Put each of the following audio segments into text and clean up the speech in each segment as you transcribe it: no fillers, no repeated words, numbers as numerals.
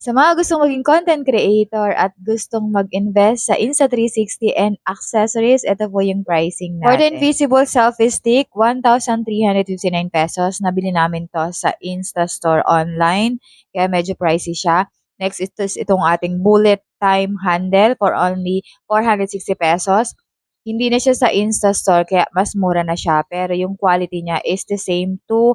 Sa mga gustong maging content creator at gustong mag-invest sa Insta360 and accessories, ito po yung pricing natin. For the invisible selfie stick, 1,359 pesos. Nabili namin to sa Insta Store online. Kaya medyo pricey siya. Next is itong ating bullet time handle for only 460 pesos. Hindi na siya sa Insta Store kaya mas mura na siya. Pero yung quality niya is the same to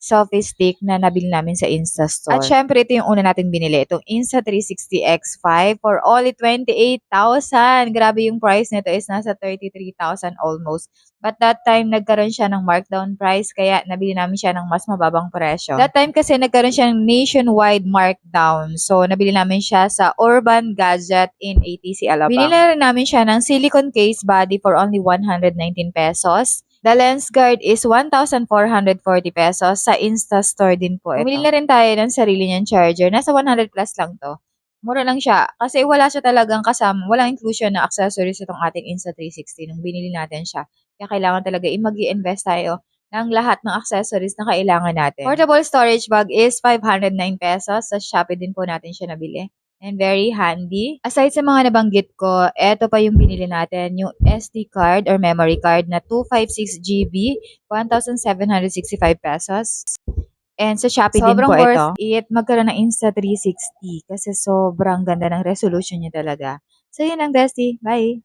selfie stick na nabili namin sa Insta Store. At syempre, ito yung una nating binili. Itong Insta360 X5 for only 28,000. Grabe yung price nito is nasa 33,000 almost. But that time, nagkaroon siya ng markdown price kaya nabili namin siya ng mas mababang presyo. That time kasi nagkaroon siya ng nationwide markdown. So, nabili namin siya sa Urban Gadget in ATC Alabang. Binili rin namin siya ng silicone case body for only 119 pesos. The lens guard is 1,440 pesos. Sa Insta Store din po ito. Bumili na rin tayo ng sarili niyang charger. Nasa 100 plus lang to. Mura lang siya. Kasi wala siya talagang kasama. Walang inclusion na accessories itong ating Insta360 nung binili natin siya. Kaya kailangan talaga mag-i-invest tayo ng lahat ng accessories na kailangan natin. Portable storage bag is 509 pesos. Sa Shopee din po natin siya nabili. And very handy. Aside sa mga nabanggit ko, eto pa yung binili natin, yung SD card or memory card na 256 GB, 1,765 pesos. And sa Shopee din po ito. Sobrang worth it magkaroon ng Insta360 kasi sobrang ganda ng resolution niya talaga. So yun lang, bestie. Bye!